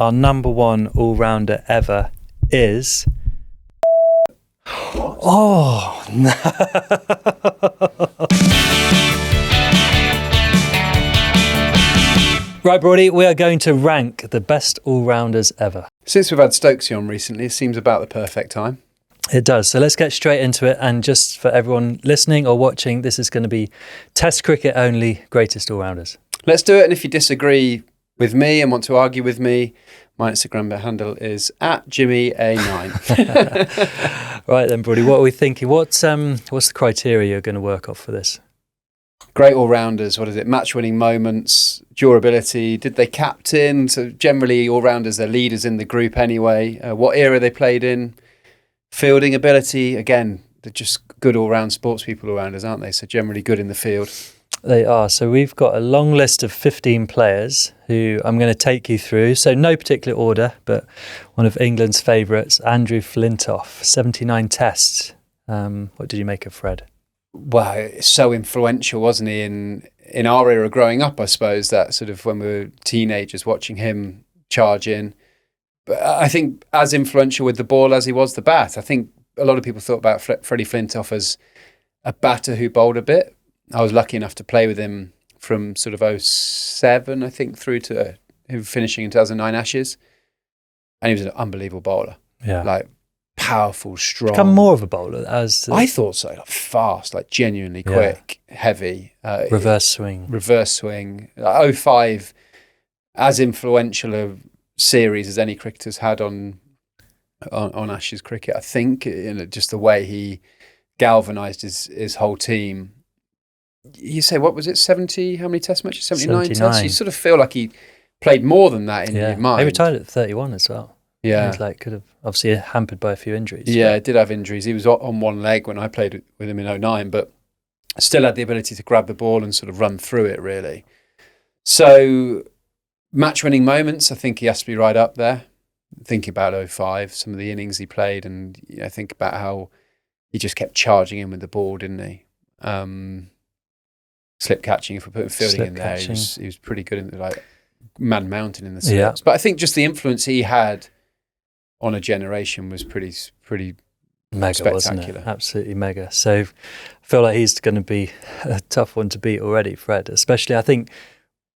our number one all-rounder ever is... What? Oh, no. Right, Brody, we are going to rank the best all-rounders ever. Since we've had Stokesy on recently, it seems about the perfect time. It does. So let's get straight into it. And just for everyone listening or watching, this is going to be Test cricket only greatest all-rounders. Let's do it. And if you disagree with me and want to argue with me, my Instagram handle is @JimmyA9. Right then, Brody, what are we thinking? What's the criteria you're going to work off for this? Great all-rounders. What is it? Match-winning moments, durability. Did they captain? So generally, all-rounders, they're leaders in the group anyway. What era they played in? Fielding ability. Again, they're just good all-round sports people all-rounders, aren't they? So generally good in the field. They are. So we've got a long list of 15 players who I'm going to take you through. So no particular order, but one of England's favourites, Andrew Flintoff, 79 tests. What did you make of Fred? Wow, so influential, wasn't he, in our era growing up, I suppose, that sort of when we were teenagers watching him charge in. But I think as influential with the ball as he was the bat. I think a lot of people thought about Freddie Flintoff as a batter who bowled a bit. I was lucky enough to play with him from sort of 07, I think, through to him finishing in 2009 Ashes. And he was an unbelievable bowler. Yeah. Like, powerful, strong. Become more of a bowler as... I thought so. Like, fast, like genuinely quick, heavy. Reverse swing. 05, as influential a series as any cricketer's had on Ashes cricket, I think. Just the way he galvanised his whole team. You say, what was it, 70? How many test matches? 79 tests? You sort of feel like he played more than that in your mind. He retired at 31 as well. Yeah. He was could have obviously hampered by a few injuries. Yeah, he did have injuries. He was on one leg when I played with him in 09, but still had the ability to grab the ball and sort of run through it, really. So, match-winning moments, I think he has to be right up there. Think about 05, some of the innings he played, and think about how he just kept charging in with the ball, didn't he? Slip catching, if we put fielding in there, he was pretty good in man mountain in the slips. Yeah. But I think just the influence he had on a generation was pretty mega, spectacular. Wasn't it? Absolutely mega. So I feel like he's going to be a tough one to beat already, Fred, especially I think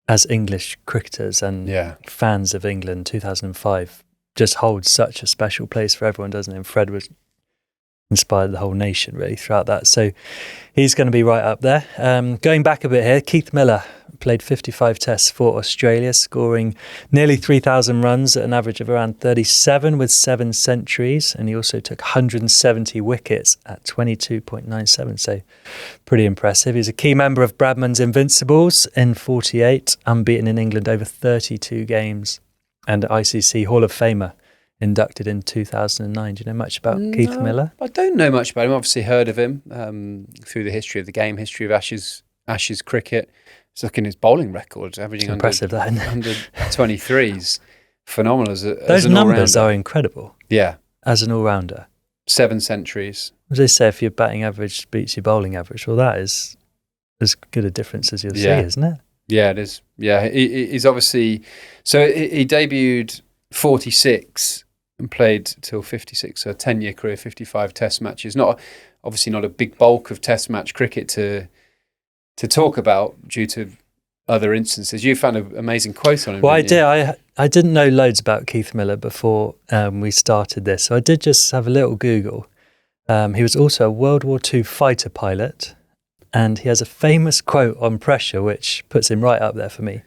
as English cricketers and fans of England, 2005 just holds such a special place for everyone, doesn't it? And Fred was inspired the whole nation really throughout that. So he's going to be right up there. Going back a bit here, Keith Miller played 55 tests for Australia, scoring nearly 3,000 runs at an average of around 37 with 7 centuries. And he also took 170 wickets at 22.97. So pretty impressive. He's a key member of Bradman's Invincibles in 48, unbeaten in England over 32 games, and ICC Hall of Famer, inducted in 2009. Do you know much about Keith Miller? I don't know much about him. Obviously heard of him through the history of the game, history of Ashes cricket. Just looking at his bowling records, averaging impressive, 123s. Phenomenal. Those numbers are incredible. Yeah. As an all-rounder. 7 centuries. As they say, if your batting average beats your bowling average, well, that is as good a difference as you'll see, isn't it? Yeah, it is. Yeah, he's obviously... So he debuted 46 and played till 56, so a 10-year career, 55 test matches. Obviously not a big bulk of test match cricket to talk about due to other instances. You found an amazing quote on him. Well, I did. I didn't know loads about Keith Miller before we started this, so I did just have a little Google. He was also a World War II fighter pilot, and he has a famous quote on pressure, which puts him right up there for me.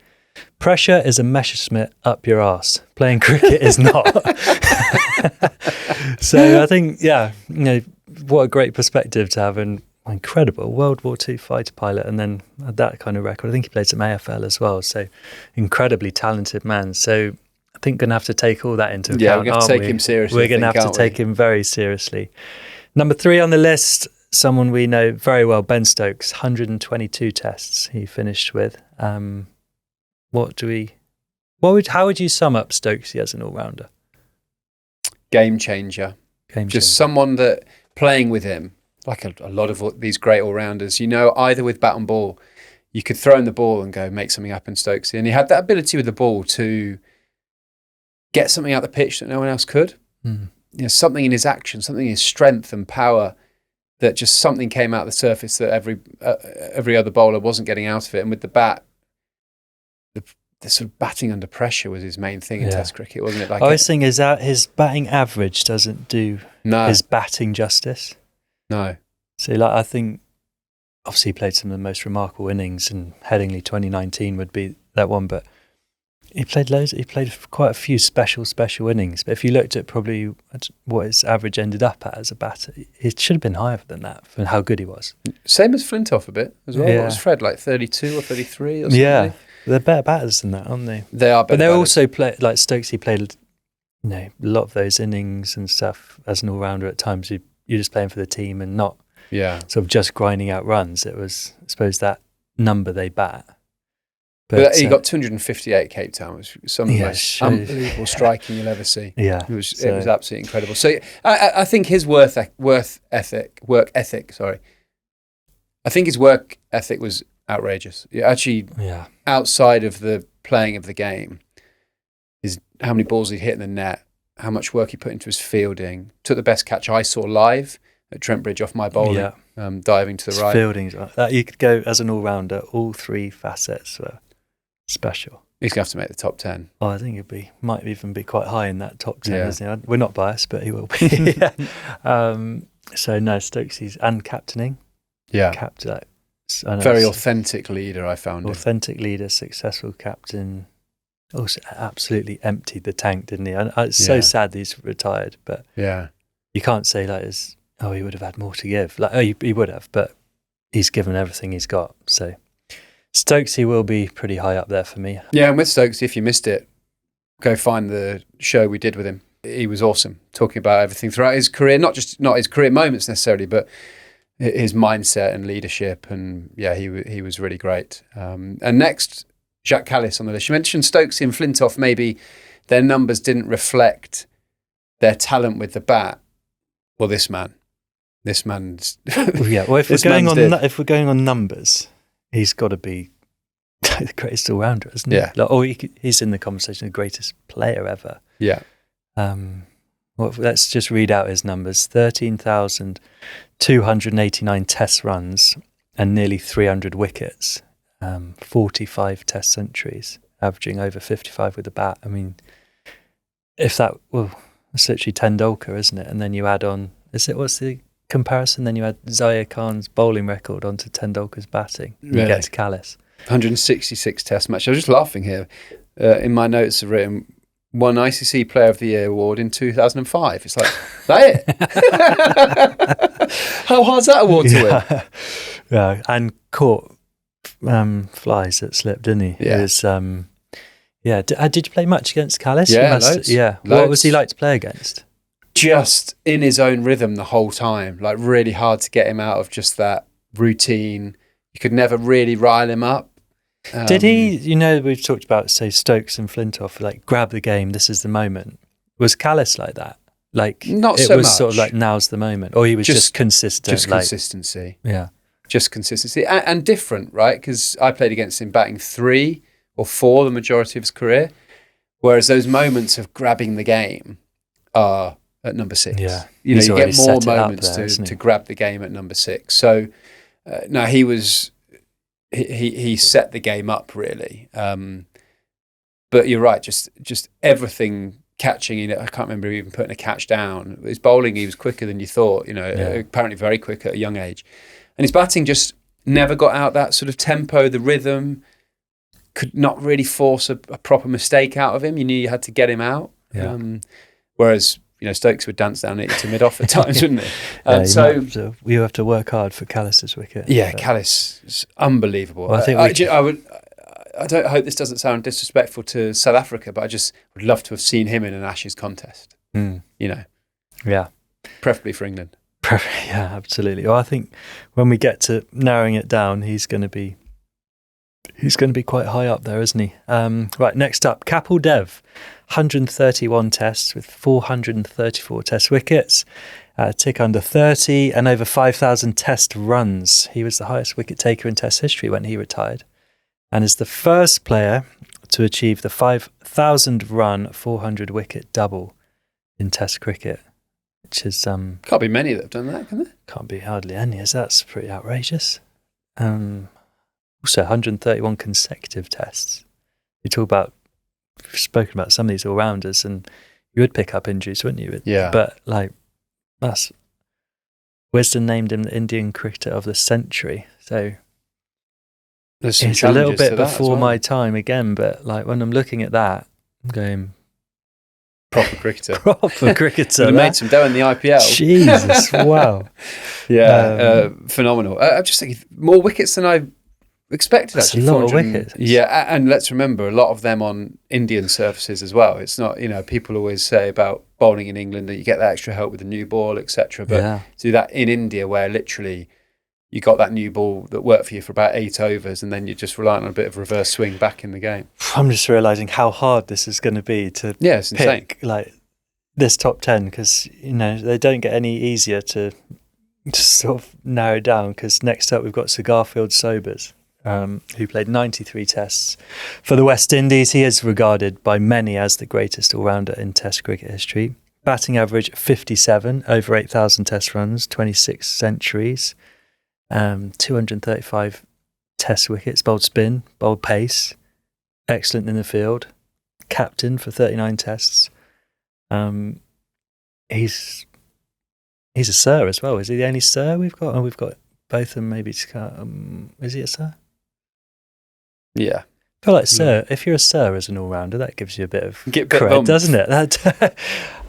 Pressure is a Messerschmitt up your arse. Playing cricket is not. So I think, what a great perspective to have, and incredible World War II fighter pilot, and then that kind of record. I think he played some AFL as well. So incredibly talented man. So I think going to have to take all that into account. Yeah, we're going to take him seriously. We're going to have to take him very seriously. Number 3 on the list, someone we know very well, Ben Stokes, 122 tests he finished with. How would you sum up Stokesy as an all-rounder? Game changer. Just someone that playing with him, like a lot of these great all-rounders, either with bat and ball, you could throw in the ball and go make something happen, Stokesy. And he had that ability with the ball to get something out the pitch that no one else could. Something in his action, something in his strength and power, that just something came out of the surface that every other bowler wasn't getting out of it. And with the bat, the sort of batting under pressure was his main thing in Test cricket, wasn't it? I always think his batting average doesn't do his batting justice. No. So I think obviously he played some of the most remarkable innings, and Headingley 2019 would be that one, but he played loads. He played quite a few special innings. But if you looked at probably what his average ended up at as a batter, it should have been higher than that for how good he was. Same as Flintoff a bit as well. Yeah. What was Fred, like 32 or 33 or something? Yeah, they're better batters than that, aren't they? They are better. But they batters. also play like Stokes. He played a lot of those innings and stuff as an all-rounder. At times you're just playing for the team and not sort of just grinding out runs. It was, I suppose, that number they bat. But he got 258 Cape Town, which was some of the most unbelievable striking you'll ever see. Yeah, it was absolutely incredible. So I think his work ethic. I think his work ethic was outrageous. Actually, outside of the playing of the game, is how many balls he hit in the net, how much work he put into his fielding. Took the best catch I saw live at Trent Bridge off my bowling, diving to the right. Fielding's that you could go as an all-rounder. All three facets were special. He's going to have to make the top 10. Oh, I think might even be quite high in that top 10, isn't he? We're not biased, but he will be. So no, Stokesies and captaining. Yeah. Very authentic leader, I found. Authentic leader, successful captain. Also absolutely emptied the tank, didn't he? It's so sad that he's retired, but you can't say he would have had more to give. He would have, but he's given everything he's got, so... Stokesy will be pretty high up there for me. Yeah, and with Stokes, if you missed it, go find the show we did with him. He was awesome, talking about everything throughout his career, not his career moments necessarily, but his mindset and leadership. And he was really great. And next, Jacques Kallis on the list. You mentioned Stokesy and Flintoff. Maybe their numbers didn't reflect their talent with the bat. Well, this man's Well, if we're going on numbers, he's got to be the greatest all-rounder, isn't he? Yeah. He's in the conversation, the greatest player ever. Yeah. Let's just read out his numbers. 13,289 test runs and nearly 300 wickets. 45 test centuries, averaging over 55 with the bat. I mean, that's literally Tendulkar, isn't it? And then you add on, what's the comparison? Then you add Zaire Khan's bowling record onto Tendulkar's batting. You get to Kallis. 166 test matches. I was just laughing here. In my notes I've written, won ICC Player of the Year award in 2005. It's like, that it? How hard's that award to win? Yeah, and caught flies that slipped, didn't he? Yeah. It was, did you play much against Kallis? Yeah, loads. Yeah. Loads. What was he like to play against? Just in his own rhythm the whole time. Like, really hard to get him out of just that routine. You could never really rile him up. Did he, we've talked about, say, Stokes and Flintoff, like, grab the game, this is the moment. Was Kallis like that? Like, not so much. It was sort of like, now's the moment. Or he was just consistent. Just consistency. Yeah. Just consistency. And different, right? Because I played against him batting 3 or 4 the majority of his career. Whereas those moments of grabbing the game are at number 6. Yeah. You get more moments to grab the game at number 6. So, no, he was... He set the game up, really. But you're right, just everything catching in it. I can't remember even putting a catch down. His bowling, he was quicker than you thought, apparently very quick at a young age. And his batting just never got out that sort of tempo, the rhythm, could not really force a proper mistake out of him. You knew you had to get him out. Yeah. Whereas... Stokes would dance down it to mid-off at times, wouldn't he? You have to work hard for Kallis's wicket. Yeah, Kallis is unbelievable. Well, I don't hope this doesn't sound disrespectful to South Africa, but I just would love to have seen him in an Ashes contest. Yeah, preferably for England. Yeah, absolutely. Well, I think when we get to narrowing it down, he's going to be quite high up there, isn't he? Right, next up, Kapil Dev, 131 tests with 434 test wickets, tick under 30 and over 5,000 test runs. He was the highest wicket taker in test history when he retired and is the first player to achieve the 5,000 run, 400 wicket double in Test cricket, which is can't be many that have done that, can there? Can't be hardly any. That's pretty outrageous. Also, 131 consecutive tests. We've spoken about some of these all-rounders, and you would pick up injuries, wouldn't you? Yeah. But that's Wisden named him the Indian cricketer of the century. So it's a little bit before my time again. But when I'm looking at that, I'm going proper cricketer. Proper cricketer. Would have made some dough in the IPL. Jesus, wow. Yeah, phenomenal. I'm just thinking more wickets than I expected. That's actually a lot of wickets. Yeah, and let's remember a lot of them on Indian surfaces as well. It's not, people always say about bowling in England that you get that extra help with the new ball, etc. But to do that in India, where literally you got that new ball that worked for you for about 8 overs, and then you're just relying on a bit of reverse swing back in the game. I'm just realising how hard this is going to be to it's pick this top 10, because they don't get any easier to sort of narrow down. Because next up we've got Sir Garfield Sobers, who played 93 tests for the West Indies. He is regarded by many as the greatest all-rounder in Test cricket history. Batting average 57, over 8,000 Test runs, 26 centuries, 235 Test wickets, bowled spin, bowled pace, excellent in the field, captain for 39 tests. He's a Sir as well. Is he the only Sir we've got? Oh, we've got Botham, maybe. Is he a Sir? Yeah. I feel like Sir, if you're a Sir as an all-rounder, that gives you a bit of cred, doesn't it?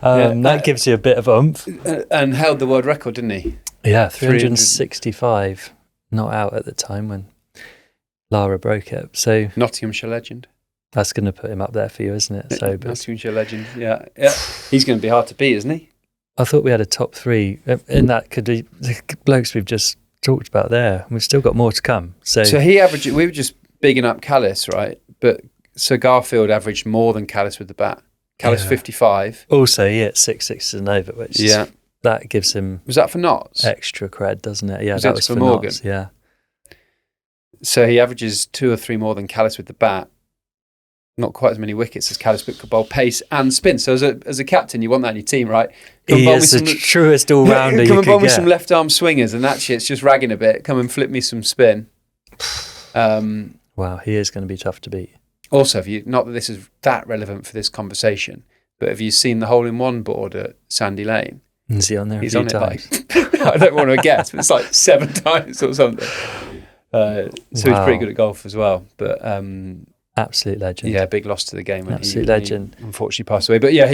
That gives you a bit of oomph. And held the world record, didn't he? Yeah, 365 not out at the time when Lara broke it. So Nottinghamshire legend. That's going to put him up there for you, isn't it? Sobers. Nottinghamshire legend, yeah. He's going to be hard to beat, isn't he? I thought we had a top 3, and that could be the blokes we've just talked about there. We've still got more to come. So he averaged, we were just bigging up Kallis, right? But Sir Garfield averaged more than Kallis with the bat. Kallis 55. Also, he hit 6 sixes and over, which that gives him. Was that for knots? Extra cred, doesn't it? Yeah, that was for Morgan. Knots, yeah. So he averages 2 or 3 more than Kallis with the bat. Not quite as many wickets as Kallis, but could bowl pace and spin. So as a captain, you want that in your team, right? He is the truest all-rounder you could get. Come and bowl me some left-arm swingers, and actually it's just ragging a bit. Come and flip me some spin. Wow, he is going to be tough to beat. Also, not that this is that relevant for this conversation, but have you seen the hole-in-one board at Sandy Lane? Is he on there? He's on times? It I don't want to guess, but it's like 7 times or something. So he's pretty good at golf as well. But absolute legend. Yeah, big loss to the game when absolute legend. He unfortunately passed away. But yeah,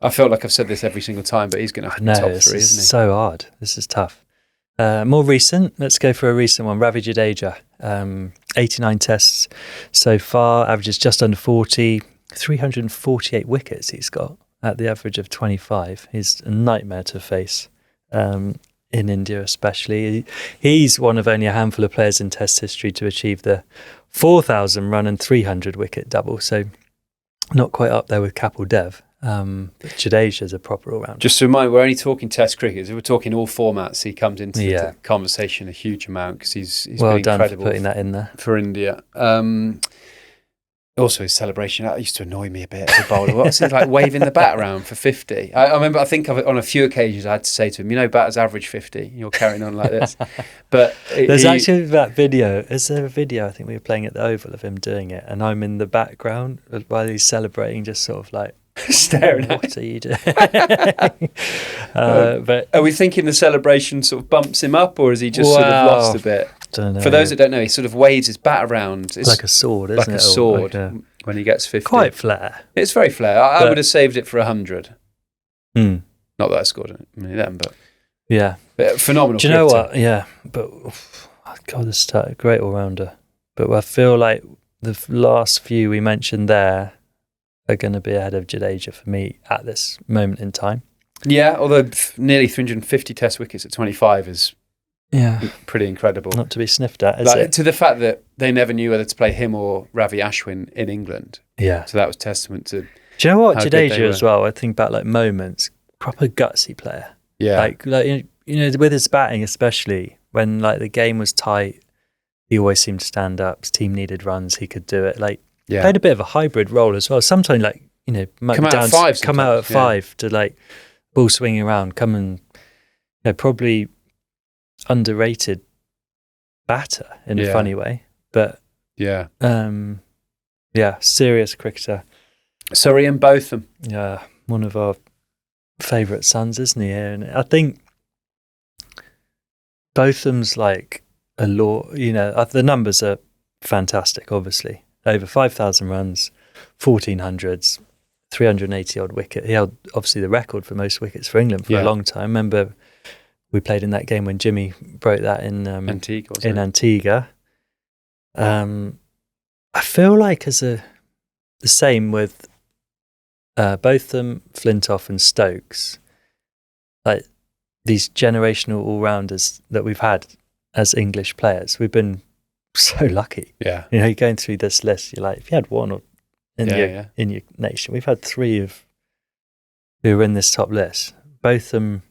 I felt like I've said this every single time, but he's going to have to be top 3, isn't he? So hard. This is tough. More recent. Let's go for a recent one. Ravi Jadeja, 89 tests so far, averages just under 40, 348 wickets he's got at the average of 25. He's a nightmare to face in India especially. He's one of only a handful of players in Test history to achieve the 4,000 run and 300 wicket double, so not quite up there with Kapil Dev. But Jadeja's a proper all-rounder. Just to remind, we're only talking Test cricket. If we're talking all formats, he comes into the conversation a huge amount because he's well been done incredible for putting that in there for India. Also, his celebration, that used to annoy me a bit as a bowler. What's it like waving the bat around for 50? I remember, on a few occasions I had to say to him, batters average 50, you're carrying on like this. But there's actually that video. Is there a video? I think we were playing at the Oval of him doing it, and I'm in the background while he's celebrating, just sort of like staring at what are you doing? But are we thinking the celebration sort of bumps him up, or is he just sort of lost a bit? Don't know. For those that don't know, he sort of waves his bat around. It's like a sword, isn't it? Like a sword when he gets 50. Quite flair. It's very flair. I would have saved it for 100. Not that I scored many of them, but yeah, phenomenal. Do you know what? Yeah, but God, this is a great all-rounder. But I feel like the last few we mentioned there are going to be ahead of Jadeja for me at this moment in time. Yeah, although nearly 350 Test wickets at 25 is pretty incredible. Not to be sniffed at, is it? To the fact that they never knew whether to play him or Ravi Ashwin in England. Yeah. So that was testament to. Do you know what? Jadeja as well, I think about moments, proper gutsy player. Yeah. Like with his batting especially, when the game was tight, he always seemed to stand up. His team needed runs, he could do it. played a bit of a hybrid role as well. Sometimes come out at five to ball swinging around, come and probably underrated batter in a funny way, but serious cricketer. So Ian Botham, one of our favourite sons, isn't he? And I think Botham's like a law. The numbers are fantastic. Obviously, over 5,000 runs, 1400s, 380 odd wicket. He held obviously the record for most wickets for England for a long time. I remember we played in that game when Jimmy broke that in Antigua. I feel like the same with Botham, Flintoff and Stokes, like these generational all-rounders that we've had as English players. We've been so lucky. Yeah. You're going through this list, you're like, if you had one in your nation, we've had three who are in this top list. Botham,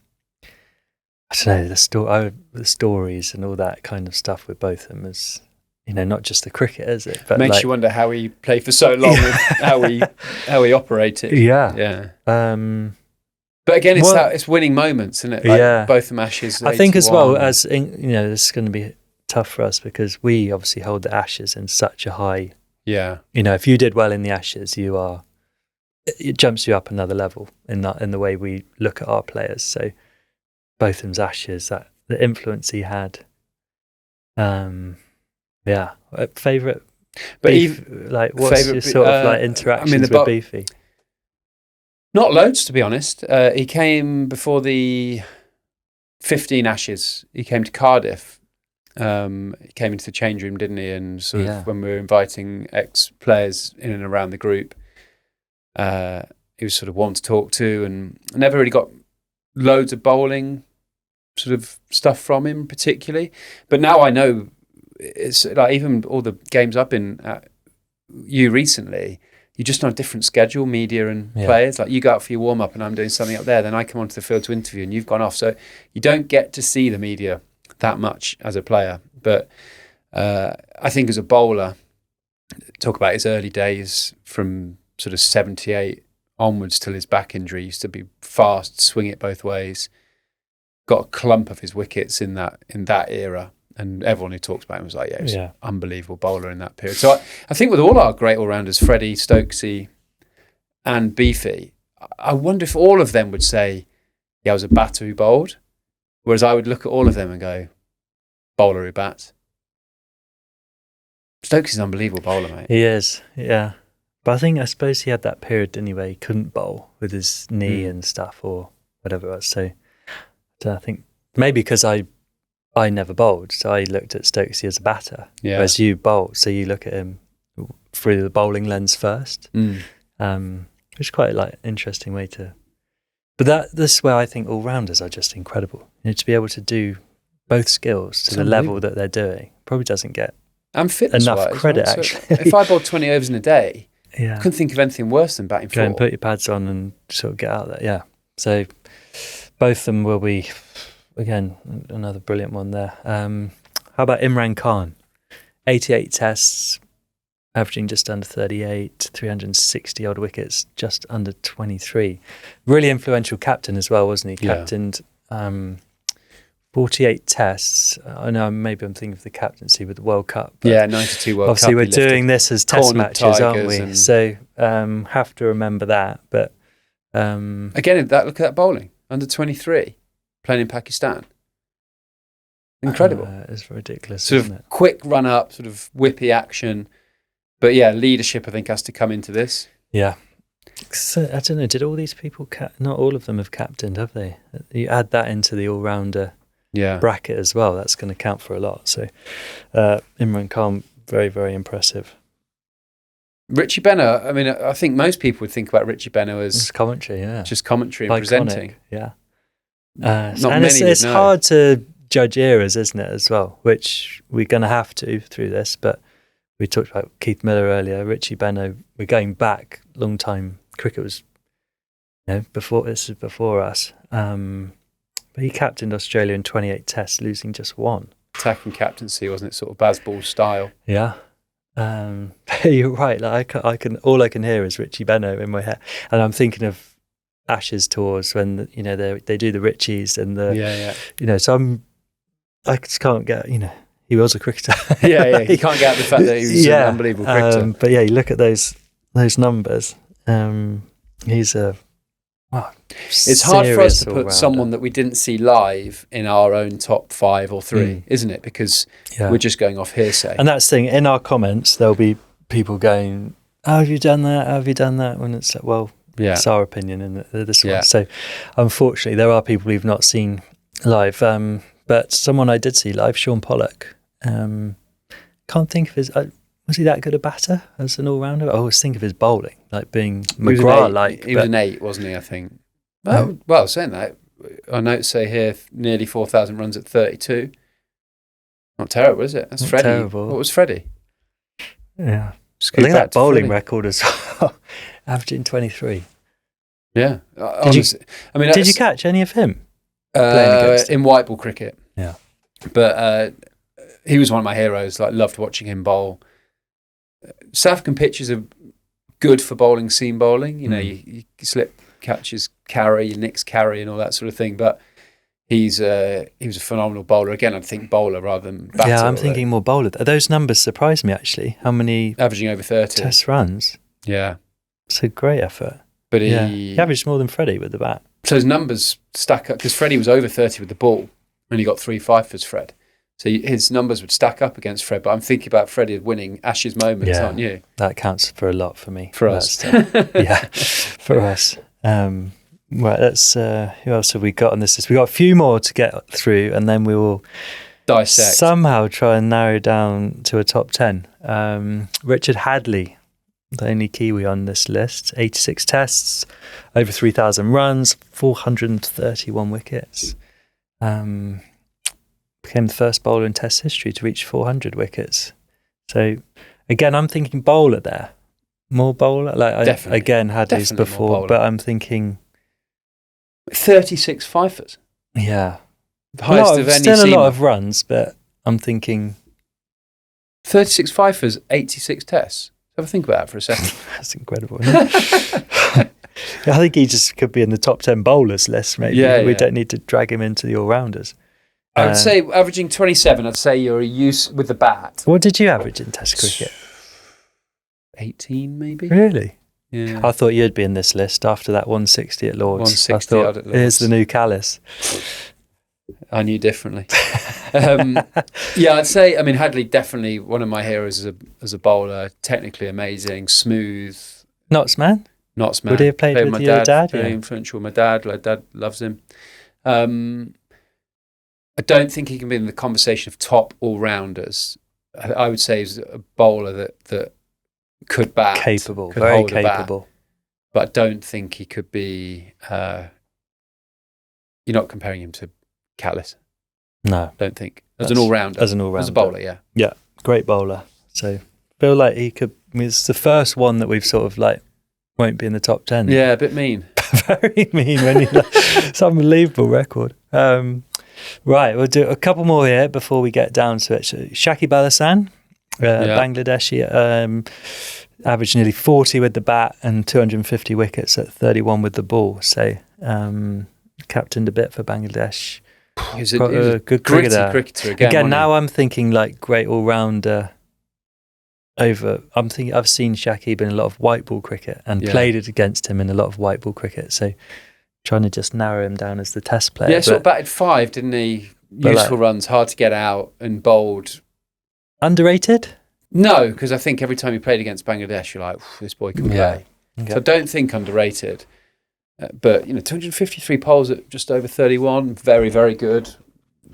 I don't know, the stories and all that kind of stuff with Botham is, not just the cricket, is it? But makes you wonder how he played for so long, with how he operated. Yeah. But again, it's winning moments, isn't it? Botham Ashes. I think as well as this is going to be tough for us because we obviously hold the Ashes in such a high. Yeah. If you did well in the Ashes, it jumps you up another level in the way we look at our players. So Botham's Ashes, the influence he had. Favourite beef, what's your sort of interactions with Beefy? Not loads, to be honest. He came before the 15 Ashes. He came to Cardiff. He came into the change room, didn't he? And sort of when we were inviting ex-players in and around the group, he was sort of one to talk to, and I never really got loads of bowling sort of stuff from him particularly. But now I know it's like even all the games I've been at recently, you're just on a different schedule, media and players. Like you go out for your warm-up and I'm doing something up there, then I come onto the field to interview and you've gone off. So you don't get to see the media that much as a player. But I think as a bowler, talk about his early days from sort of 78 onwards till his back injury, used to be fast, swing it both ways. Got a clump of his wickets in that era. And everyone who talks about him was like, he was an unbelievable bowler in that period. So I think with all our great all-rounders, Freddie, Stokesy and Beefy, I wonder if all of them would say, I was a batter who bowled. Whereas I would look at all of them and go, bowler who bats. Stokes is an unbelievable bowler, mate. He is, yeah. But I suppose he had that period, didn't he, where he couldn't bowl with his knee and stuff or whatever it was. So I think maybe because I never bowled, so I looked at Stokesy as a batter. Yeah. Whereas you bowl, so you look at him through the bowling lens first. Which is quite interesting way to. But this is where I think all-rounders are just incredible. To be able to do both skills to the level that they're doing probably doesn't get enough credit, actually. If I bowled 20 overs in a day, I couldn't think of anything worse than batting 4. Go and put your pads on and sort of get out there, yeah. So both of them will be, again, another brilliant one there. How about Imran Khan? 88 tests, averaging just under 38, 360 odd wickets, just under 23. Really influential captain as well, wasn't he? Captained 48 tests. I know maybe I'm thinking of the captaincy with the World Cup. 92 World Cup. Obviously, we're doing this as test matches, aren't we? So have to remember that. But again, look at that bowling. Under 23, playing in Pakistan. Incredible. It's ridiculous, sort isn't of quick run up, sort of whippy action. But leadership I think has to come into this. Yeah. So, I don't know, did all these people, not all of them have captained, have they? You add that into the all-rounder bracket as well, that's going to count for a lot. So Imran Khan, very, very impressive. Richie Benaud, I mean, I think most people would think about Richie Benaud as just commentary, just commentary and iconic, presenting. Yeah. It's hard to judge eras, isn't it, as well, which we're going to have to through this, but we talked about Keith Miller earlier, Richie Benaud, we're going back long time. Cricket was, before us. But he captained Australia in 28 tests, losing just one. Attacking captaincy, wasn't it? Sort of Bazball style. Yeah. You're right. Like I can all I can hear is Richie Benaud in my head, and I'm thinking of Ashes tours when they do the Richies and So I just can't get he was a cricketer. He can't get out the fact that he was an unbelievable cricketer. But you look at those numbers. He's a it's hard for us to put someone that we didn't see live in our own top 5 or 3, isn't it? Because we're just going off hearsay. And that's the thing, in our comments, there'll be people going, "How have you done that? How have you done that?" When it's like, well, it's our opinion in this one. So unfortunately, there are people we've not seen live. But someone I did see live, Shaun Pollock. Can't think of his... was he that good a batter as an all-rounder? I always think of his bowling, like being McGrath-like. He was an 8, wasn't he, I think? Well, saying that, our notes say here nearly 4,000 runs at 32. Not terrible, is it? That's Not Freddie. Terrible. What was Freddie? Yeah. I think that bowling record is averaging 23. Yeah. Did you catch any of him playing against him? In white ball cricket? Yeah. But he was one of my heroes. Like, loved watching him bowl. South African pitches are good for bowling seam bowling. You slip catches carry, nicks carry, and all that sort of thing. But he was a phenomenal bowler. Again, I'd think bowler rather than batter. Yeah, I'm thinking more bowler. Those numbers surprised me actually. How many averaging over 30 test runs? Yeah, it's a great effort. But he averaged more than Freddie with the bat. So his numbers stack up because Freddie was over 30 with the ball, and he got 3 fifers. Fred. So his numbers would stack up against Fred, but I'm thinking about Freddie winning Ashes moments, aren't you? That counts for a lot for me. For us. For us. Right, let's, who else have we got on this list? We've got a few more to get through, and then we will dissect. Somehow try and narrow down to a top 10. Richard Hadlee, the only Kiwi on this list, 86 tests, over 3,000 runs, 431 wickets. Became the first bowler in Test history to reach 400 wickets. So, again, I'm thinking bowler there. More bowler? Hadley's before, but I'm thinking... 36 fifers? Yeah. The highest of any still seamer. A lot of runs, but I'm thinking... 36 fifers, 86 tests. Have a think about that for a second. That's incredible, isn't it? I think he just could be in the top 10 bowlers list, maybe. We don't need to drag him into the all-rounders. I would say averaging 27, I'd say you're a use with the bat. What did you average in Test cricket? 18 maybe. Really? Yeah. I thought you'd be in this list after that 160 at Lords. 160 I thought, at Lords. Here's the new Kallis. I knew differently. I'd say, Hadlee definitely one of my heroes as a bowler. Technically amazing, smooth. Knotsman? Would he have played with your dad? Very influential. My dad loves him. I don't think he can be in the conversation of top all-rounders. I would say he's a bowler that could bat. Capable, could very hold capable. A bat, but I don't think he could be... you're not comparing him to Kallis. No. Don't think. As an all-rounder. As a bowler, yeah. Yeah, great bowler. So feel like he could... it's the first one that we've sort of won't be in the top 10. Yeah, a bit mean. Very mean when you... it's an unbelievable record. Right, we'll do a couple more here before we get down to it. Shakib Al Hasan, Bangladeshi, averaged nearly 40 with the bat and 250 wickets at 31 with the ball. So, captained a bit for Bangladesh. He's a good cricketer again. Now I'm thinking great all-rounder. I've seen Shakib in a lot of white ball cricket and played it against him in a lot of white ball cricket. So, trying to just narrow him down as the Test player. Yeah, sort of batted 5, didn't he? Useful runs, hard to get out, and bowled. Underrated? No, because I think every time he played against Bangladesh, you're like, this boy can play. Okay. So I don't think underrated. But 253 poles at just over 31, very, very good.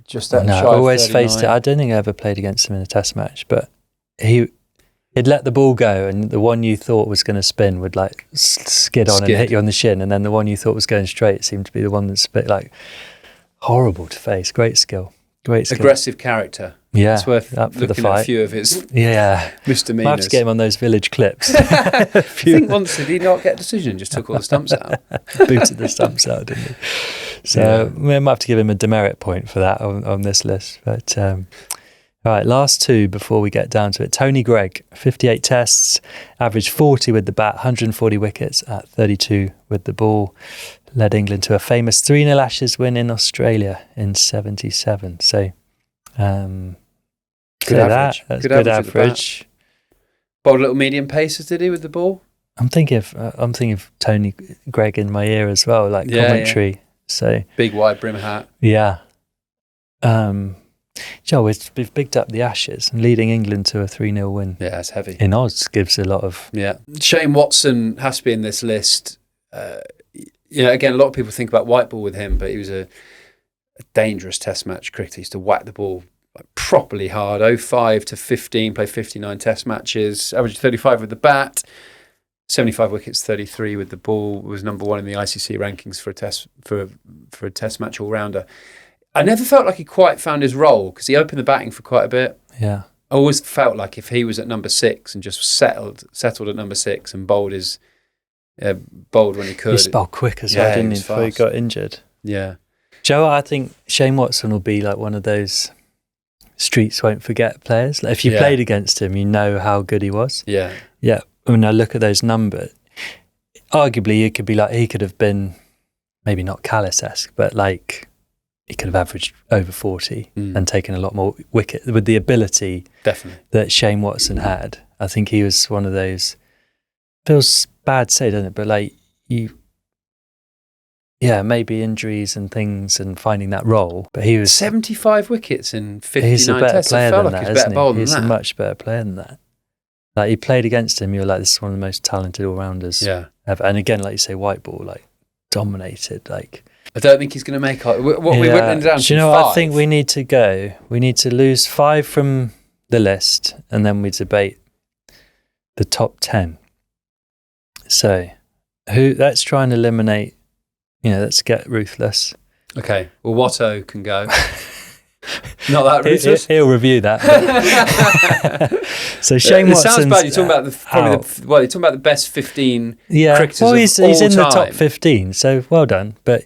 Just that. I always faced it. I don't think I ever played against him in a Test match, but he'd let the ball go, and the one you thought was going to spin would skid on and hit you on the shin, and then the one you thought was going straight seemed to be the one that's horrible to face. Great skill. Aggressive character. Yeah, it's worth looking at a few of his misdemeanors. I have to get him on those village clips. I think once did he not get a decision? Just took all the stumps out. Booted the stumps out, didn't he? So we might have to give him a demerit point for that on this list. But Right, last two before we get down to it. Tony Greig, 58 tests, averaged 40 with the bat, 140 wickets at 32 with the ball. Led England to a famous 3-0 Ashes win in Australia in 77. So, good average. That's good average. Bowled little medium paces, did he, with the ball? I'm thinking of Tony Greig in my ear as well, like commentary. Yeah. So big wide brim hat. Yeah. Joe, we've bigged up the Ashes and leading England to a 3-0 win. Yeah, it's heavy. In Oz gives a lot of... Yeah. Shane Watson has to be in this list. Again, a lot of people think about white ball with him, but he was a dangerous test match cricketer. He used to whack the ball properly hard. 05 to 15, played 59 test matches, averaged 35 with the bat, 75 wickets, 33 with the ball, was number one in the ICC rankings for a test match all-rounder. I never felt like he quite found his role because he opened the batting for quite a bit. Yeah. I always felt like if he was at number 6 and just settled at number 6 and bowled when he could. He spelled quick as well, didn't he, before he got injured. Yeah. Joe, I think Shane Watson will be like one of those streets won't forget players. Like if you played against him, you know how good he was. Yeah. Yeah. When I look at those numbers, arguably it could be like he could have been maybe not Kallis-esque, but like he could have averaged over 40 and taken a lot more wicket with the ability that Shane Watson had. I think he was one of those, feels bad to say, doesn't it? But like maybe injuries and things and finding that role. But he was 75 wickets in 59 he's a better tests. player than like that, he's isn't better bowler he? He's than a that. much better player than that. Like you played against him, you're like, this is one of the most talented all-rounders ever. And again, like you say, white ball, like dominated, like. I don't think he's going to make it. We went down to do you know 5. what I think we need to go? We need to lose 5 from the list and then we debate the top 10. So, let's try and eliminate, let's get ruthless. Okay, well, Watto can go. Not that ruthless. He'll review that. So Shane Watson. It sounds bad. You're talking about the best 15 cricketers of all he's in the top 15, so well done. But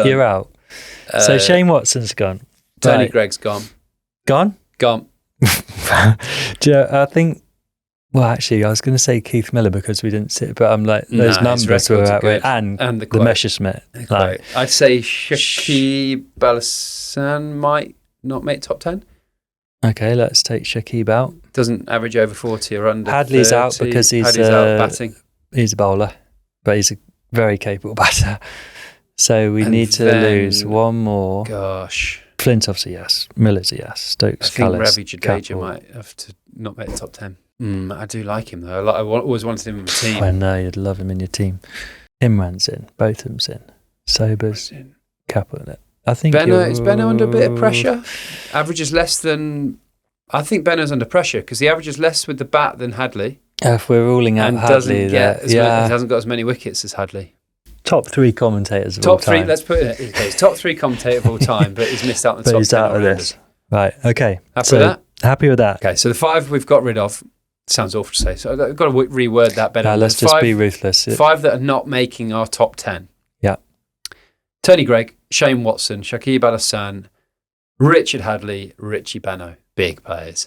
you're out. So Shane Watson's gone. Tony Greig's gone. Gone? Gone. I think. Well, actually, I was going to say Keith Miller because we didn't sit, but I'm like those numbers were out with, and the Messerschmitt. Like, I'd say Shakib Al Hasan might not make top 10. Okay, let's take Shakib out. Doesn't average over 40 or under. Hadlee's 30. out because he's out batting. He's a bowler, but he's a very capable batter. So we need to lose one more. Gosh. Flintoff's a yes. Miller's a yes. Stokes, Kallis, Ravi Jadeja might have to not make the top 10. I do like him though. I always wanted him in my team. I know, you'd love him in your team. Imran's in. Botham's in. Sobers. Kapil Dev. I think is Benaud under a bit of pressure? Averages less than... I think Benaud's under pressure because he averages less with the bat than Hadlee. If we're ruling out Hadlee, he hasn't got as many wickets as Hadlee. Top 3 commentators of all time. Let's put it. Okay, he's top 3 commentator of all time, but he's missed out on the top 10. But he's out of this. Right, okay. Happy with that? Happy with that. Okay, so the 5 we've got rid of. Sounds awful to say, so I've got to reword that better. Let's just be ruthless. 5 that are not making our top 10. Yeah. Tony Greig, Shane Watson, Shakib Al Hasan, Richard Hadlee, Richie Benaud. Big players.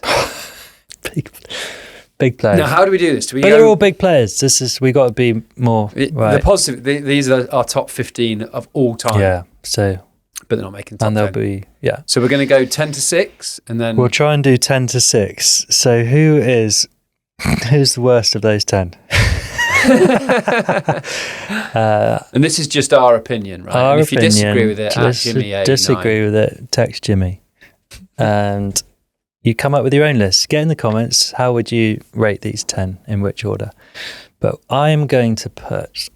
Big players. Now, how do we do this? They're all big players. We got to be more. Right. The positive. These are our top 15 of all time. Yeah. So. But they're not making top 10. And they'll be So we're going to go 10 to 6, and then we'll try and do 10 to 6. So who's the worst of those 10? And this is just our opinion, right? If you disagree with it, at Jimmy disagree with it, text Jimmy, and you come up with your own list. Get in the comments. How would you rate these 10? In which order? But I am going to put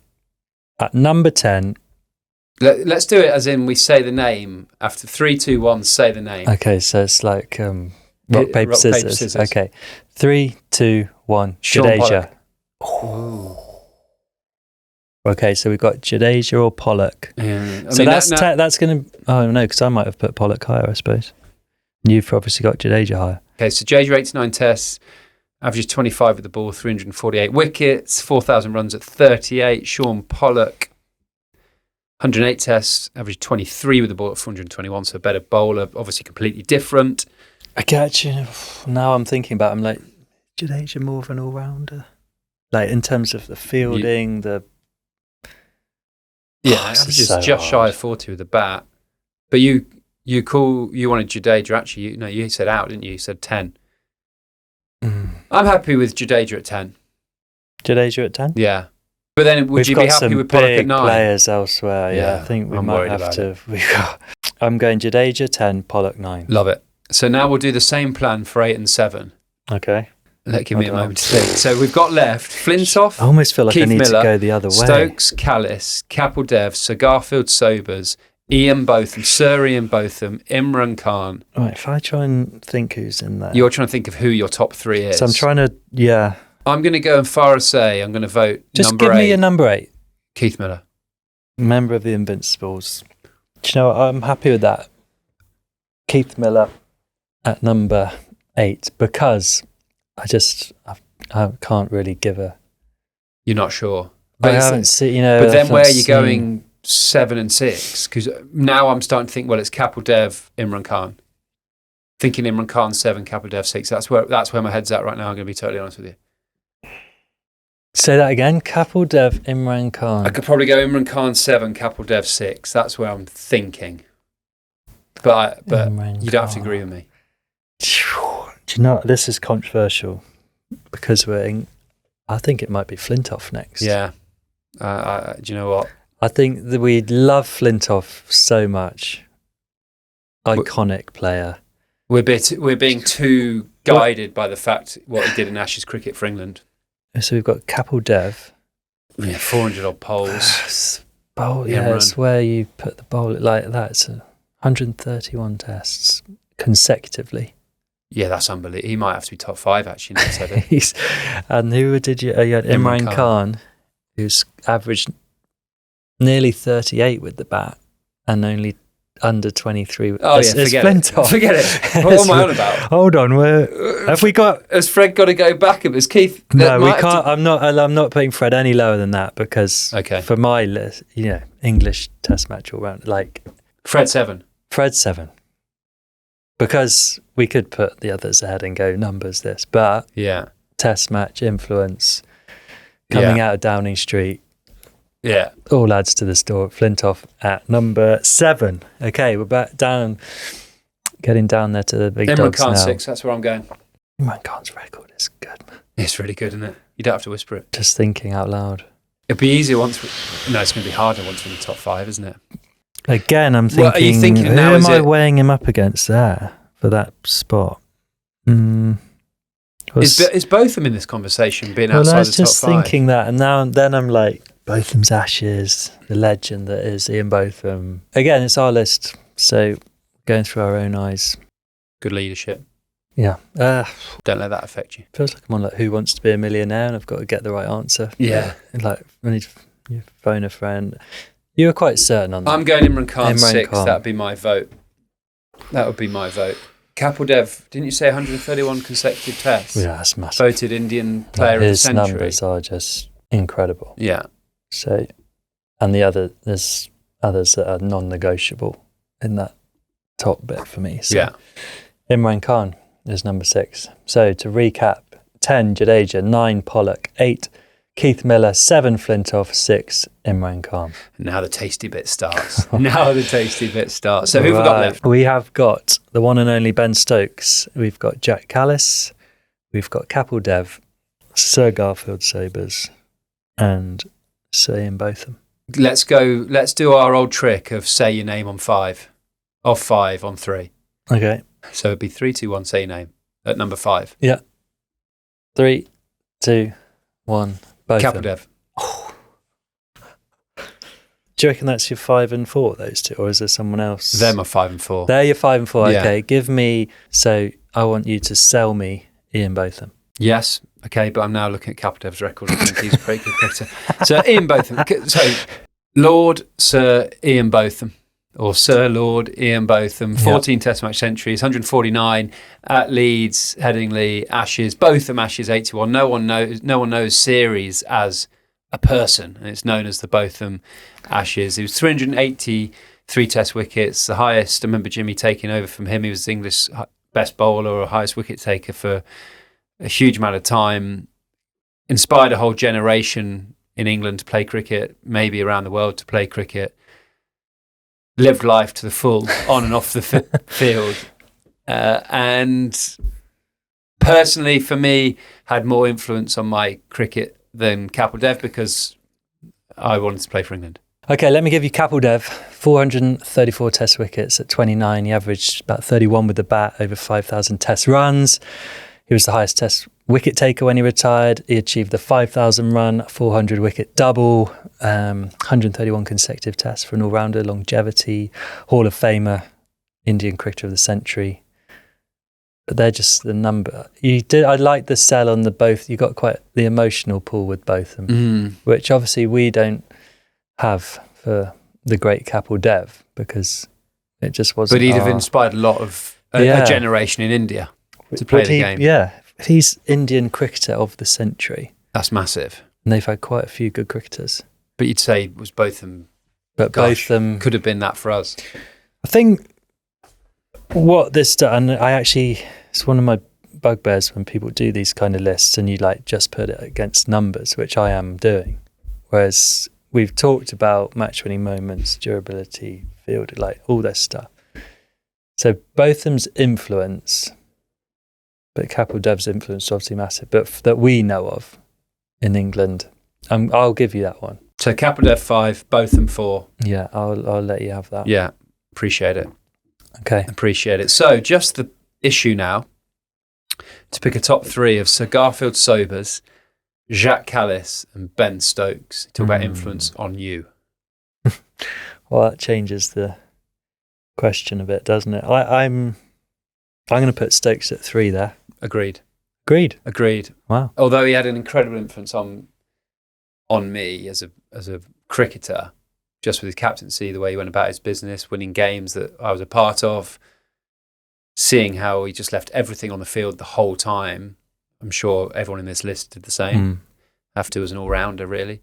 at number 10. Let's do it as in we say the name after 3, 2, 1. Say the name. Okay, so it's like rock, paper, scissors. Okay, 3, 2, 1. Jadeja. Okay, so we've got Jadeja or Pollock. Yeah. So that's going to. Oh no, because I might have put Pollock higher, I suppose. You've obviously got Jadeja higher. Okay, so Jadeja 89 tests, averages 25 with the ball, 348 wickets, 4,000 runs at 38. Shaun Pollock. 108 tests, averaged 23 with the ball at 421, so a better bowler, obviously completely different. I get you. Now I'm thinking about him, like, Jadeja more of an all-rounder? Like, in terms of the fielding, Yeah, just shy of 40 with the bat. But you wanted Jadeja, actually, you said out, didn't you? You said 10. I'm happy with Jadeja at 10. Jadeja at 10? Yeah. But then would you be happy with Pollock at 9? We've got some big players elsewhere. Yeah, I think we might have to. I'm going Jadeja 10, Pollock 9. Love it. So now we'll do the same plan for 8 and 7. Okay. Give me a moment to think. So we've got left Flintoff, I almost feel like Keith I need Miller, to go the other way. Stokes, Kallis, Kapil Dev, Sir Garfield Sobers, Ian Botham, Sir Ian Botham, Imran Khan. Right, if I try and think who's in there. You're trying to think of who your top 3 is. So I'm trying to, I'm going to go as far as say I'm going to vote just number 8. Just give me your number 8. Keith Miller. Member of the Invincibles. Do you know what? I'm happy with that. Keith Miller at number 8 because I can't really give a... You're not sure? But I haven't seen, But then where are you going 7 and 6? Because now I'm starting to think, well, it's Kapil Dev, Imran Khan. Thinking Imran Khan 7, Kapil Dev 6. That's where my head's at right now, I'm going to be totally honest with you. Say that again. Kapil Dev, Imran Khan. I could probably go Imran Khan 7, Kapil Dev 6. That's where I'm thinking. But you don't have to agree with me. Do you know, this is controversial because I think it might be Flintoff next. Yeah. Do you know what? I think that we love Flintoff so much. Iconic player. We're being too guided by the fact what he did in Ashes cricket for England. So we've got Kapil Dev. Yeah, 400 odd poles. It's where you put the bowl like that. It's 131 tests consecutively. Yeah, that's unbelievable. He might have to be top 5 actually. Now said it. And who did you? You had Imran Khan, who's averaged nearly 38 with the bat and only under 23. Oh yeah, forget it. What am I on about? Hold on, have we got? Has Fred got to go back? Has Keith? No, we can't. I'm not putting Fred any lower than that because for my list, English Test match all round, like Fred 7. Fred 7. Because we could put the others ahead and go numbers this, but Test match influence coming out of Downing Street. Yeah. All adds to the story. Flintoff at number 7. Okay, we're back down, getting down there to the big Imran dogs Khan now. 6, that's where I'm going. Imran Khan's record is good, man. It's really good, isn't it? You don't have to whisper it. Just thinking out loud. It'd be easier once... No, it's going to be harder once we're in the top 5, isn't it? Again, I'm thinking, are you thinking who now, am I weighing him up against there for that spot? Is Botham in this conversation being outside the top 5? I was just thinking that, and then I'm like, Botham's Ashes, the legend that is Ian Botham. Again, it's our list, so going through our own eyes. Good leadership. Yeah. Don't let that affect you. Feels like I'm on like Who Wants to Be a Millionaire and I've got to get the right answer. Yeah. Like, when you phone a friend. You were quite certain on that. I'm going Imran Khan 6. That'd be my vote. That would be my vote. Kapil Dev, didn't you say 131 consecutive tests? Yeah, that's massive. Voted Indian Player of the Century. His numbers are just incredible. Yeah. So, and there's others that are non-negotiable in that top bit for me. So. Yeah. Imran Khan is number 6. So to recap, 10 Jadeja, 9 Pollock, 8 Keith Miller, 7 Flintoff, 6 Imran Khan. Now the tasty bit starts. So who have we got left? We have got the one and only Ben Stokes. We've got Jacques Kallis. We've got Kapil Dev, Sir Garfield Sobers, and Sir Ian Botham. Let's do our old trick of say your name on 5. Off 5 on 3. Okay. So it'd be 3, 2, 1, say your name at number 5. Yeah. 3, 2, 1. Botham. Kapil Dev. Oh. Do you reckon that's your 5 and 4, those two, or is there someone else? They're my 5 and 4. They're your 5 and 4. Yeah. Okay, give me. So I want you to sell me Ian Botham. Yes. Okay, but I'm now looking at Kapil Dev's record. I think he's a pretty good cricketer. So Ian Botham. So Lord Sir Ian Botham, or Sir Lord Ian Botham, 14 Test match centuries, 149 at Leeds, Headingley, Ashes, Botham Ashes 81. No one knows series as a person, and it's known as the Botham Ashes. It was 383 Test wickets, the highest. I remember Jimmy taking over from him. He was the English best bowler or highest wicket taker for a huge amount of time, inspired a whole generation in England to play cricket, maybe around the world to play cricket, lived life to the full on and off the field. And personally, for me, had more influence on my cricket than Kapil Dev because I wanted to play for England. Okay, let me give you Kapil Dev. 434 test wickets at 29. He averaged about 31 with the bat, over 5,000 test runs. He was the highest test wicket taker when he retired. He achieved the 5,000 run, 400 wicket double, 131 consecutive tests for an all-rounder, longevity, Hall of Famer, Indian Cricketer of the Century. But they're just the number. I like the sell on the both. You got quite the emotional pull with both of them, which obviously we don't have for the great Kapil Dev because it just wasn't. But he'd have inspired a lot of a generation in India to play the game. Yeah, he's Indian Cricketer of the Century. That's massive. And they've had quite a few good cricketers. But you'd say it was both them. But both of them could have been that for us. I think what this and it's one of my bugbears when people do these kind of lists and you like just put it against numbers, which I am doing. Whereas we've talked about match-winning moments, durability, field, like all this stuff. So Botham's influence, but Kapil Dev's influence is obviously massive, but that we know of in England, I'll give you that one. So Kapil Dev 5, Botham 4. Yeah, I'll let you have that. Yeah, appreciate it. Okay. Appreciate it. So just the issue now, to pick a top 3 of Sir Garfield Sobers, Jacques Kallis and Ben Stokes. Talk about influence on you. Well, that changes the question a bit, doesn't it? I'm going to put Stokes at 3 there. Agreed. Wow. Although he had an incredible influence on me as a cricketer, just with his captaincy, the way he went about his business, winning games that I was a part of, seeing how he just left everything on the field the whole time. I'm sure everyone in this list did the same. After as an all-rounder, really.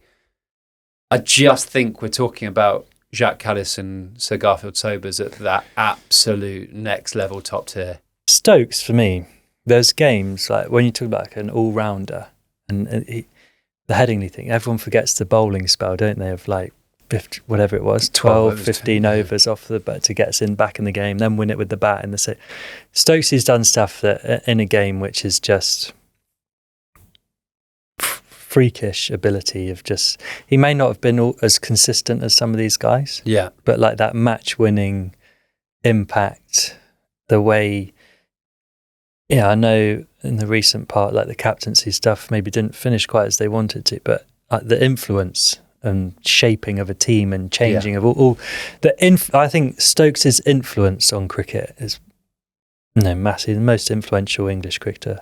I just think we're talking about Jacques Kallis and Sir Garfield Sobers at that absolute next level top tier. Stokes, for me, there's games like when you talk about like an all-rounder and the Headingley thing, everyone forgets the bowling spell, don't they, of like 50, whatever it was, 12, 15 overs off the bat to get us back in the game, then win it with the bat in the set. Stokes has done stuff that in a game which is just freakish ability of just, he may not have been as consistent as some of these guys, but like that match winning impact, the way, I know in the recent part, like the captaincy stuff maybe didn't finish quite as they wanted to, but the influence and shaping of a team and changing of all I think Stokes' influence on cricket is massive, the most influential English cricketer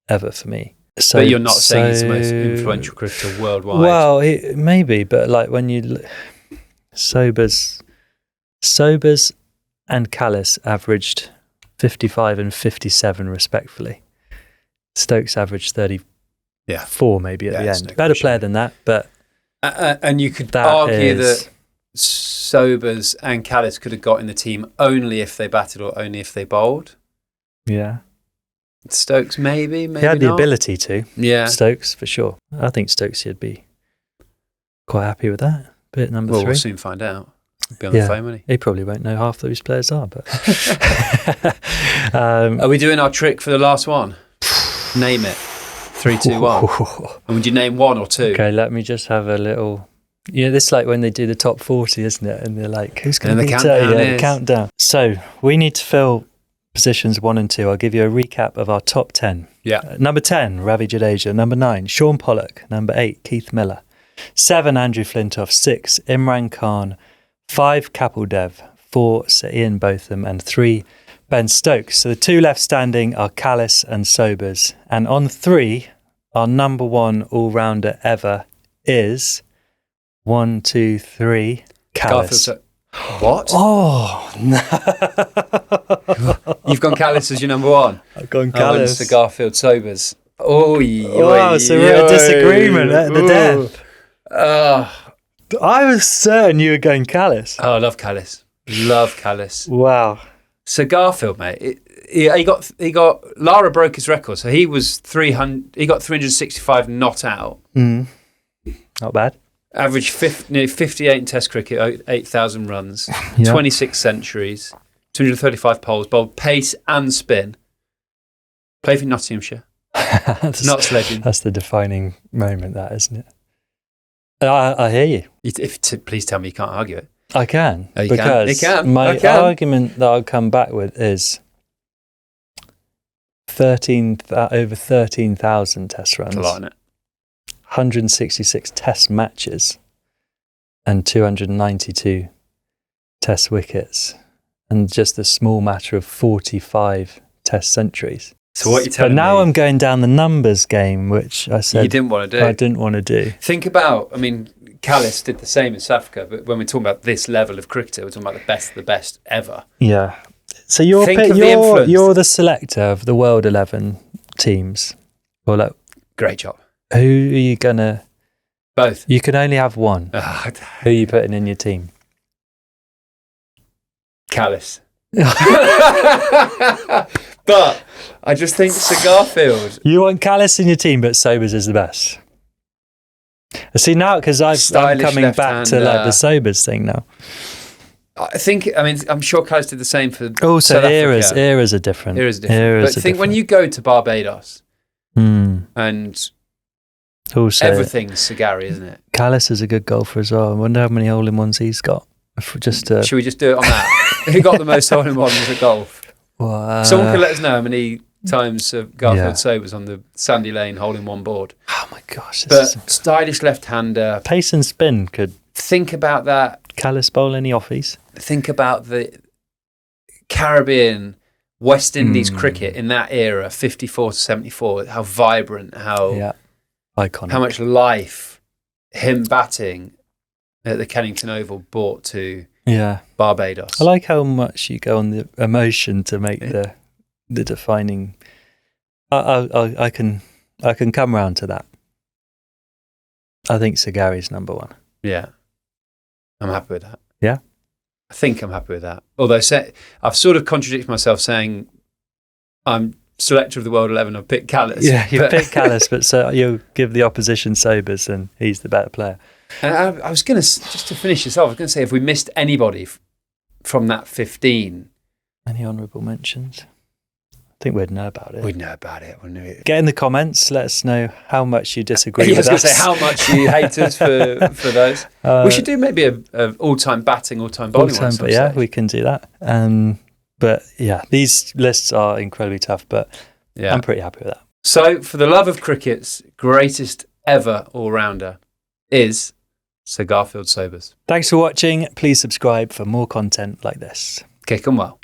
ever for me. So, but you're not saying he's the most influential cricketer worldwide. Well, maybe, but like when you Sobers and Kallis averaged 55 and 57 respectfully. Stokes averaged 34 maybe at the end. No better player than that, but and you could argue that Sobers and Kallis could have got in the team only if they batted or only if they bowled. Yeah. Maybe he had the not. ability to. Yeah. Stokes, for sure. I think Stokes would be quite happy with that. Bit number 3. We'll soon find out. He'll be on the phone, won't he? He probably won't know half those players are, but... Are we doing our trick for the last one? Name it. 3, 2, 1. And would you name 1 or 2? Okay, let me just have a little... this is like when they do the top 40, isn't it? And they're like, who's going to be the countdown. So, we need to fill positions 1 and 2. I'll give you a recap of our top 10. Yeah. Number 10, Ravi Jadeja. Number 9, Shaun Pollock. Number 8, Keith Miller. 7, Andrew Flintoff. 6, Imran Khan. 5, Kapil Dev. 4, Sir Ian Botham. And 3, Ben Stokes. So the 2 left standing are Kallis and Sobers. And on 3, our number 1 all-rounder ever is 1, 2, 3, Kallis. What? Oh, no. You've gone Kallis as your number 1. I've gone Kallis. Sir Garfield Sobers. So we're a disagreement at the death. I was certain you were going Kallis. Oh, I love Kallis. Wow. Wow. Sir Garfield, mate. he got Lara broke his record, so he was 300. He got 365 not out. Not bad. Average nearly 58 in Test cricket, 8,000 runs, 26 centuries, 235 poles, bowled pace and spin. Played for Nottinghamshire. Notts legend. That's the defining moment, that, isn't it? I hear you. Please tell me you can't argue it. I can. Oh, you because can. My argument that I'll come back with is over 13,000 Test runs. That's a lot, isn't it? 166 Test matches and 292 Test wickets, and just a small matter of 45 Test centuries. So what you're telling me? But now I'm going down the numbers game, which I said you didn't want to do. I didn't want to do. Think about, Kallis did the same in South Africa, but when we're talking about this level of cricketer, we're talking about the best ever. Yeah. So you're the selector of the World 11 teams. Well, great job. Who are you gonna? Both. You can only have one. Who are you putting in your team? Kallis. But I just think Sir Garfield. You want Kallis in your team, but Sobers is the best. See, now, because I'm coming back to the Sobers thing now. I think, I'm sure Kallis did the same for also South eras. Africa. Eras are different. But think when you go to Barbados and also everything's Sir Gary, isn't it? Kallis is a good golfer as well. I wonder how many hole-in-ones he's got. Should we just do it on that? Who got the most hole-in-ones at golf? Someone can let us know how many times Garfield Sobers on the Sandy Lane hole-in-one board. Oh my gosh. Stylish left-hander. Pace and spin could... Think about that. Kallis bowl any offies? Think about the Caribbean, West Indies cricket in that era, 54 to 74, how vibrant, how iconic, how much life him batting at the Kennington Oval brought to Barbados. I like how much you go on the emotion to make the defining. I can come round to that. I think Sir Gary's number one. Yeah, I'm happy with that. Yeah, I think I'm happy with that. Although I've sort of contradicted myself saying I'm selector of the World 11. I've picked Kallis. Yeah, you picked Kallis, but so you'll give the opposition Sobers, and he's the better player. And I was going to, just to finish this off, I was going to say, if we missed anybody from that 15. Any honourable mentions? I think we'd know about it. We'd know about it. Get in the comments. Let us know how much you disagree with us. I was going to say how much you hate us for those. We should do maybe an all-time batting, all-time bowling one. But yeah, we can do that. But yeah, these lists are incredibly tough, but I'm pretty happy with that. So, for the love of cricket's greatest ever all-rounder is Sir Garfield Sobers. Thanks for watching. Please subscribe for more content like this. Kick 'em well.